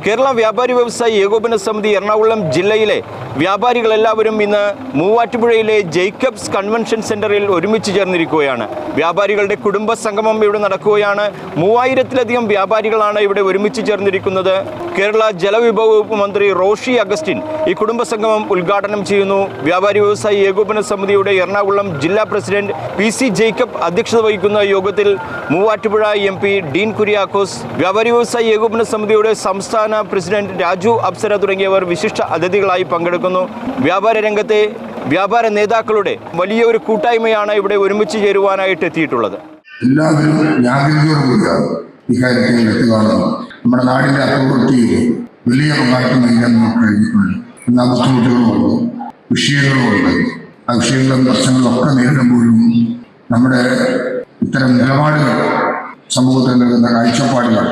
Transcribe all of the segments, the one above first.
കേരള വ്യാപാരി വ്യവസായി ഏകോപന സമിതി എറണാകുളം ജില്ലയിലെ വ്യാപാരികളെല്ലാവരും ഇന്ന് മൂവാറ്റുപുഴയിലെ ജേക്കബ്സ് കൺവെൻഷൻ സെന്ററിൽ ഒരുമിച്ച് ചേർന്നിരിക്കുകയാണ്. വ്യാപാരികളുടെ കുടുംബ സംഗമം ഇവിടെ നടക്കുകയാണ്. 3000-ലധികം വ്യാപാരികളാണ് ഇവിടെ ഒരുമിച്ച് ചേർന്നിരിക്കുന്നത്. കേരള ജലവിഭവ വകുപ്പ് മന്ത്രി റോഷി അഗസ്റ്റിൻ ഈ കുടുംബ സംഗമം ഉദ്ഘാടനം ചെയ്യുന്നു. വ്യാപാരി വ്യവസായി ഏകോപന സമിതിയുടെ എറണാകുളം ജില്ലാ പ്രസിഡന്റ് PC ജേക്കബ് അധ്യക്ഷത വഹിക്കുന്ന യോഗത്തിൽ മൂവാറ്റുപുഴ MP ഡീൻ കുര്യാക്കോസ്, വ്യാപാരി വ്യവസായി ഏകോപന സമിതിയുടെ സംസ്ഥാന പ്രസിഡന്റ് രാജു അപ്സര തുടങ്ങിയവർ വിശിഷ്ട അതിഥികളായി പങ്കെടുക്കുന്നു. വ്യാപാര രംഗത്തെ വ്യാപാര നേതാക്കളുടെ വലിയ ഒരു കൂട്ടായ്മയാണ് ഇവിടെ ഒരുമിച്ച് ചേരുവാനായിട്ട് എത്തിയിട്ടുള്ളത്. എല്ലാവരും ജാഗ്രതയോടുകൂടിയാണ് ഇക്കാര്യത്തിൽ എത്തുകയാണെന്ന് നമ്മുടെ നാടിൻ്റെ അഭിവൃദ്ധിയിൽ വലിയ പങ്കാളിത്തം നൽകാൻ നമുക്ക് കഴിഞ്ഞിട്ടുണ്ട്. എല്ലാ ബുദ്ധിമുട്ടുകളുമുണ്ട്, വിഷയങ്ങളുമുണ്ട്. ആ വിഷയങ്ങളും പ്രശ്നങ്ങളൊക്കെ നേരിടുമ്പോഴും നമ്മുടെ ഇത്തരം നിലപാടുകൾ സമൂഹത്തിൽ നൽകുന്ന കാഴ്ചപ്പാടുകൾ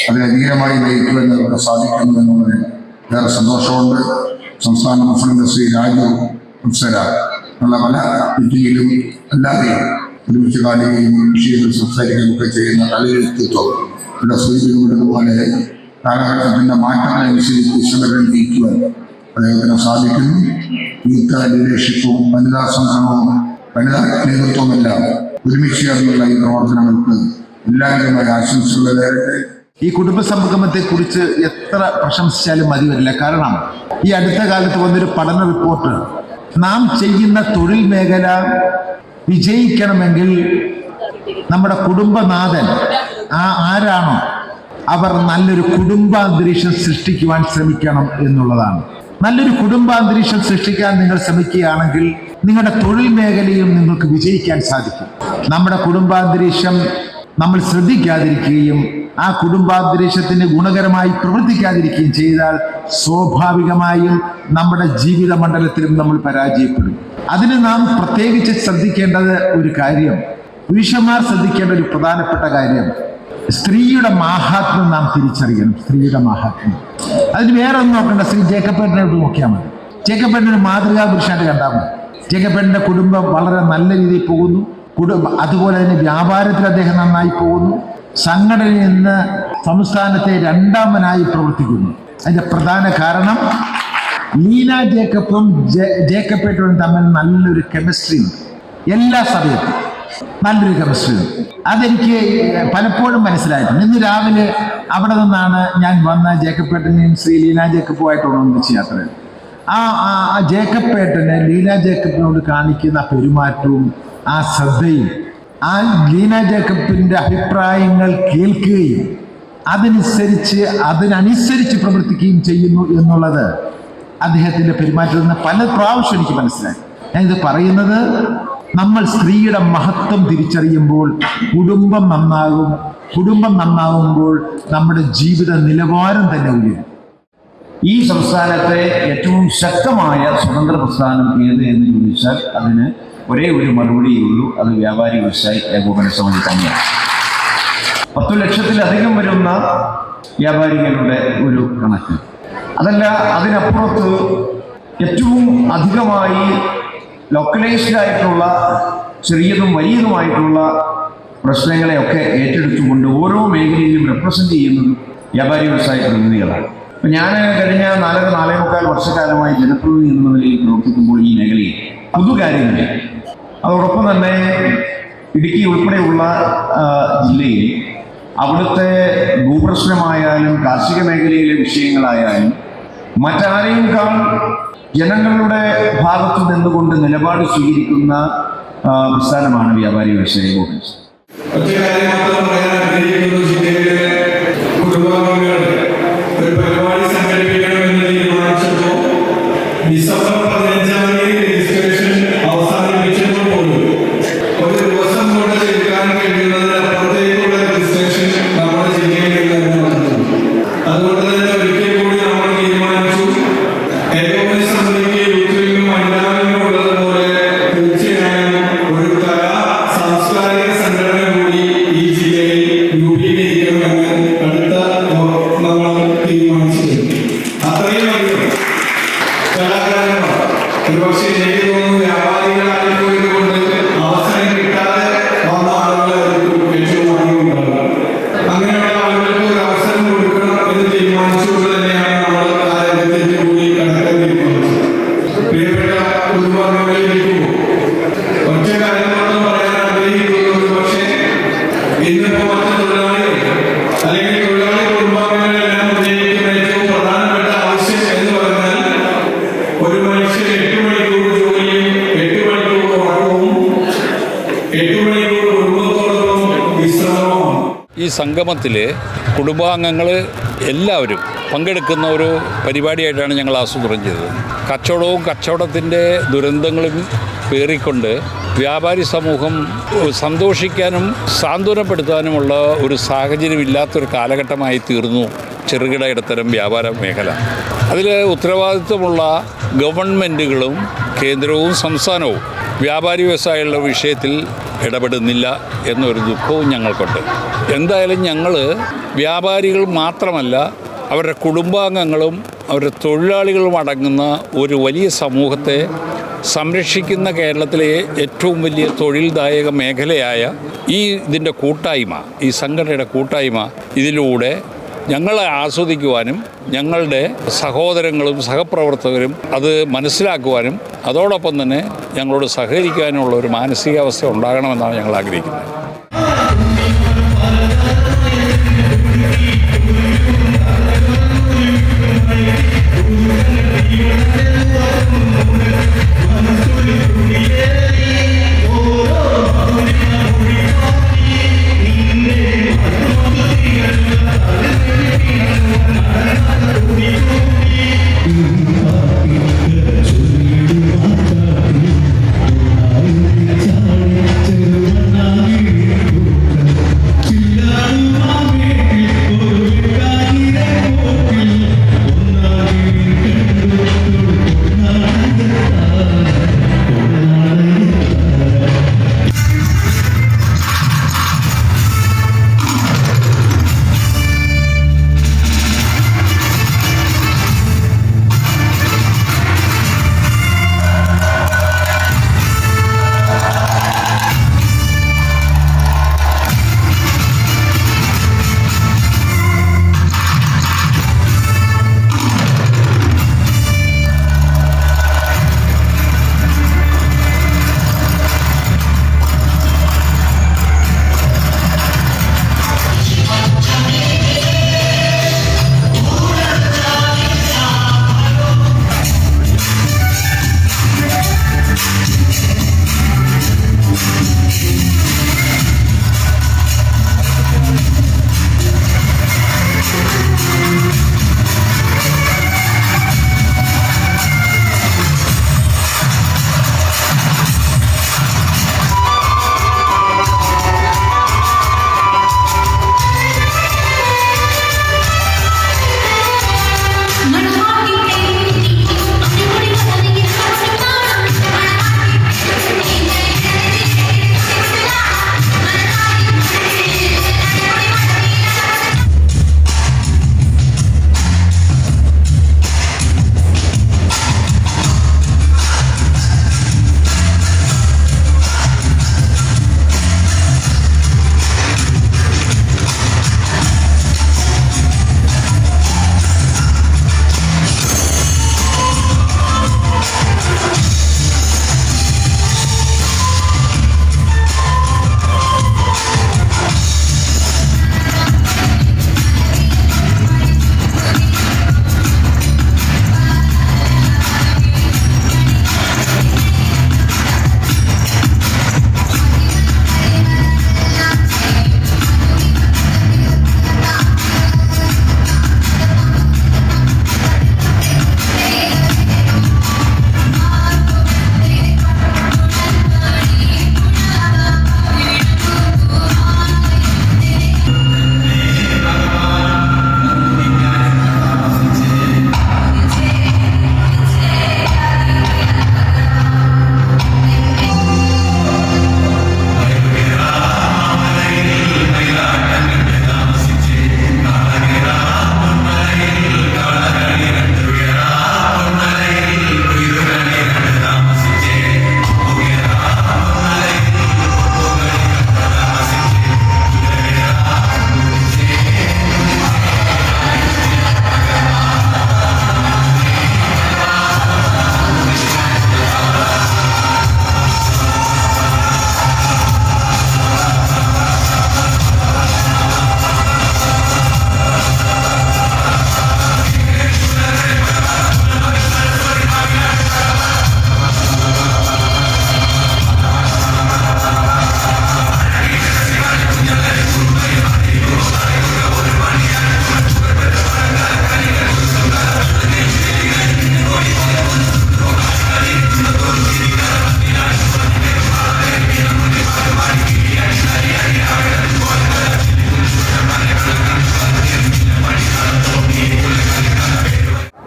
അതിനധീനമായി നയിക്കുവാൻ നമുക്ക് സാധിക്കുന്നു എന്നുള്ളതിൽ വേറെ സന്തോഷമുണ്ട്. സംസ്ഥാന പ്രസിഡന്റ് ശ്രീ രാജു അപ്സര ഉള്ള പല മീറ്റിങ്ങിലും അല്ലാതെയും ഒരുമിച്ച് കാണുകയും വിഷയങ്ങൾ സംസാരിക്കുകയൊക്കെ ചെയ്യുന്ന നല്ലൊരു വ്യക്തിത്വം ഇവിടെ സൂചിപ്പിക്കുന്നതുപോലെ കാലഘട്ടത്തിൻ്റെ മാറ്റങ്ങളനുസരിച്ച് വിശകലനം നയിക്കുവാൻ അദ്ദേഹത്തിന് സാധിക്കുന്നു. യൂത്ത് ലീഡർഷിപ്പും വനിതാ സംഘടനവും വനിതാ നേതൃത്വമെല്ലാം ഒരുമിച്ച് ചേർന്നുള്ള ഈ പ്രവർത്തനങ്ങൾക്ക് എല്ലാവരുമായി ആശംസകൾ നേരട്ടെ. ഈ കുടുംബ സംഗമത്തെ കുറിച്ച് എത്ര പ്രശംസിച്ചാലും മതി വരില്ല. കാരണം ഈ അടുത്ത കാലത്ത് വന്നൊരു പഠന റിപ്പോർട്ട്, നാം ചെയ്യുന്ന തൊഴിൽ മേഖല വിജയിക്കണമെങ്കിൽ നമ്മുടെ കുടുംബനാഥൻ ആരാണോ അവർ നല്ലൊരു കുടുംബാന്തരീക്ഷം സൃഷ്ടിക്കുവാൻ ശ്രമിക്കണം എന്നുള്ളതാണ്. നല്ലൊരു കുടുംബാന്തരീക്ഷം സൃഷ്ടിക്കാൻ നിങ്ങൾ ശ്രമിക്കുകയാണെങ്കിൽ നിങ്ങളുടെ തൊഴിൽ മേഖലയും നിങ്ങൾക്ക് വിജയിക്കാൻ സാധിക്കും. നമ്മുടെ കുടുംബാന്തരീക്ഷം നമ്മൾ ശ്രദ്ധിക്കാതിരിക്കുകയും ആ കുടുംബാന്തരീക്ഷത്തിന് ഗുണകരമായി പ്രവർത്തിക്കാതിരിക്കുകയും ചെയ്താൽ സ്വാഭാവികമായും നമ്മുടെ ജീവിത മണ്ഡലത്തിലും നമ്മൾ പരാജയപ്പെടും. അതിന് നാം പ്രത്യേകിച്ച് ശ്രദ്ധിക്കേണ്ടത് ഒരു കാര്യം, പുരുഷന്മാർ ശ്രദ്ധിക്കേണ്ട ഒരു പ്രധാനപ്പെട്ട കാര്യം, സ്ത്രീയുടെ മാഹാത്മ്യം നാം തിരിച്ചറിയണം. സ്ത്രീയുടെ മാഹാത്മ്യം അതിന് വേറെ ഒന്നും നോക്കണ്ട. ശ്രീ ജേക്കബേട്ടനോട് നോക്കിയാൽ മതി. ജേക്കബേട്ടനൊരു മാതൃകാ പുരുഷനായിട്ട് കണ്ടാൽ മതി. ജേക്കബേട്ടൻ്റെ കുടുംബം വളരെ നല്ല രീതിയിൽ പോകുന്നു. അതുപോലെ തന്നെ വ്യാപാരത്തിൽ അദ്ദേഹം നന്നായി പോകുന്നു. സംഘടനയിൽ നിന്ന് സംസ്ഥാനത്തെ രണ്ടാമനായി പ്രവർത്തിക്കുന്നു. അതിന്റെ പ്രധാന കാരണം ലീന ജേക്കബും ജേക്കബേട്ടനും തമ്മിൽ നല്ലൊരു കെമിസ്ട്രി ഉണ്ട്. എല്ലാ സമയത്തും നല്ലൊരു കെമിസ്ട്രി ഉണ്ട്. അതെനിക്ക് പലപ്പോഴും മനസ്സിലായിട്ടുണ്ട്. ഇന്ന് രാവിലെ അവിടെ നിന്നാണ് ഞാൻ വന്ന ജേക്കബേട്ടനെയും ശ്രീ ലീന ജേക്കബുമായിട്ടുള്ള ഒന്നിച്ച് യാത്ര. ആ ജേക്കബേട്ടന് ലീന ജേക്കബിനോട് കാണിക്കുന്ന പെരുമാറ്റവും ആ ശ്രദ്ധയും ആ ലീന ജേക്കബിൻ്റെ അഭിപ്രായങ്ങൾ കേൾക്കുകയും അതിനനുസരിച്ച് പ്രവർത്തിക്കുകയും ചെയ്യുന്നു എന്നുള്ളത് അദ്ദേഹത്തിൻ്റെ പെരുമാറ്റത്തിൽ നിന്ന് പല പ്രാവശ്യം എനിക്ക് മനസ്സിലായി. ഞാനിത് പറയുന്നത്, നമ്മൾ സ്ത്രീയുടെ മഹത്വം തിരിച്ചറിയുമ്പോൾ കുടുംബം നന്നാകും. കുടുംബം നന്നാകുമ്പോൾ നമ്മുടെ ജീവിത നിലവാരം തന്നെ ഉയരും. ഈ സംസ്ഥാനത്തെ ഏറ്റവും ശക്തമായ സ്വതന്ത്ര പ്രസ്ഥാനം ഏത് എന്ന് ചോദിച്ചാൽ അതിന് ഒരേ ഒരു മറുപടിയുള്ളൂ, അത് വ്യാപാരി വ്യവസായി ഏകോപന സമിതി തന്നെയാണ്. 10 ലക്ഷത്തിലധികം വരുന്ന വ്യാപാരികളുടെ ഒരു കണക്ക്. അതല്ല, അതിനപ്പുറത്ത് ഏറ്റവും അധികമായി ലോക്കലൈസ്ഡ് ആയിട്ടുള്ള ചെറിയതും വലിയതുമായിട്ടുള്ള പ്രശ്നങ്ങളെയൊക്കെ ഏറ്റെടുത്തുകൊണ്ട് ഓരോ മേഖലയിലും റെപ്രസെൻ്റ് ചെയ്യുന്നത് വ്യാപാരി വ്യവസായ പ്രതിനിധികളാണ്. അപ്പം ഞാൻ കഴിഞ്ഞ 4-4.25 വർഷക്കാലമായി ജനപ്രതിനിധി എന്ന നിലയിൽ പ്രവർത്തിക്കുമ്പോൾ ഈ മേഖലയിൽ പൊതുകാര്യങ്ങളിൽ, അതോടൊപ്പം തന്നെ ഇടുക്കി ഉൾപ്പെടെയുള്ള ജില്ലയിൽ അവിടുത്തെ ഭൂപ്രശ്നമായാലും കാർഷിക മേഖലയിലെ വിഷയങ്ങളായാലും മറ്റാരെയുംക്കാൾ ജനങ്ങളുടെ ഭാഗത്തു നിന്നുകൊണ്ട് നിലപാട് സ്വീകരിക്കുന്ന പ്രസ്ഥാനമാണ് വ്യാപാരി വ്യവസായ ഏകോപന സമിതി. UP 8 മണിക്കൂർ കുടുംബത്തോടൊപ്പം വിശ്രമവും. ഈ സംഗമത്തിൽ കുടുംബാംഗങ്ങൾ എല്ലാവരും പങ്കെടുക്കുന്ന ഒരു പരിപാടിയായിട്ടാണ് ഞങ്ങൾ ആസൂത്രണം ചെയ്തത്. കച്ചവടവും കച്ചവടത്തിൻ്റെ ദുരന്തങ്ങളും പേറിക്കൊണ്ട് വ്യാപാരി സമൂഹം സന്തോഷിക്കാനും സാന്ത്വനപ്പെടുത്താനുമുള്ള ഒരു സാഹചര്യം ഇല്ലാത്തൊരു കാലഘട്ടമായി തീർന്നു ചെറുകിട ഇടത്തരം വ്യാപാര മേഖല. അതിൽ ഉത്തരവാദിത്വമുള്ള ഗവൺമെൻറ്റുകളും കേന്ദ്രവും സംസ്ഥാനവും വ്യാപാരി വ്യവസായികളുടെ വിഷയത്തിൽ ഇടപെടുന്നില്ല എന്നൊരു ദുഃഖവും ഞങ്ങൾക്കുണ്ട്. എന്തായാലും ഞങ്ങൾ വ്യാപാരികൾ മാത്രമല്ല, അവരുടെ കുടുംബാംഗങ്ങളും അവരുടെ തൊഴിലാളികളും അടങ്ങുന്ന ഒരു വലിയ സമൂഹത്തെ സംരക്ഷിക്കുന്ന കേരളത്തിലെ ഏറ്റവും വലിയ തൊഴിൽദായക മേഖലയായ ഇതിൻ്റെ കൂട്ടായ്മ, ഈ സംഘടനയുടെ കൂട്ടായ്മ ഇതിലൂടെ ഞങ്ങളെ ആസ്വദിക്കുവാനും ഞങ്ങളുടെ സഹോദരങ്ങളും സഹപ്രവർത്തകരും അത് മനസ്സിലാക്കുവാനും അതോടൊപ്പം തന്നെ ഞങ്ങളോട് സഹകരിക്കാനുമുള്ള ഒരു മാനസികാവസ്ഥ ഉണ്ടാകണമെന്നാണ് ഞങ്ങൾ ആഗ്രഹിക്കുന്നത്. ചില്ലാ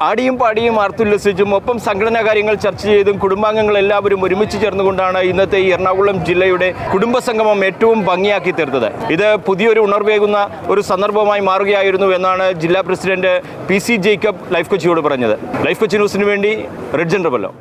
ആടിയും പാടിയും ആർത്തുല്ലസിച്ചും ഒപ്പം സംഘടനാ കാര്യങ്ങൾ ചർച്ച ചെയ്തും കുടുംബാംഗങ്ങൾ എല്ലാവരും ഒരുമിച്ച് ചേർന്നുകൊണ്ടാണ് ഇന്നത്തെ ഈ എറണാകുളം ജില്ലയുടെ കുടുംബസംഗമം ഏറ്റവും ഭംഗിയാക്കി തീർത്തത്. ഇത് പുതിയൊരു ഉണർവേകുന്ന ഒരു സന്ദർഭമായി മാറുകയായിരുന്നു എന്നാണ് ജില്ലാ പ്രസിഡന്റ് PC ജേക്കബ് ലൈഫ് കൊച്ചിയോട് പറഞ്ഞത്. ലൈഫ് കൊച്ചി ന്യൂസിന് വേണ്ടി റെഡ്ജൻ റബല്ലോ.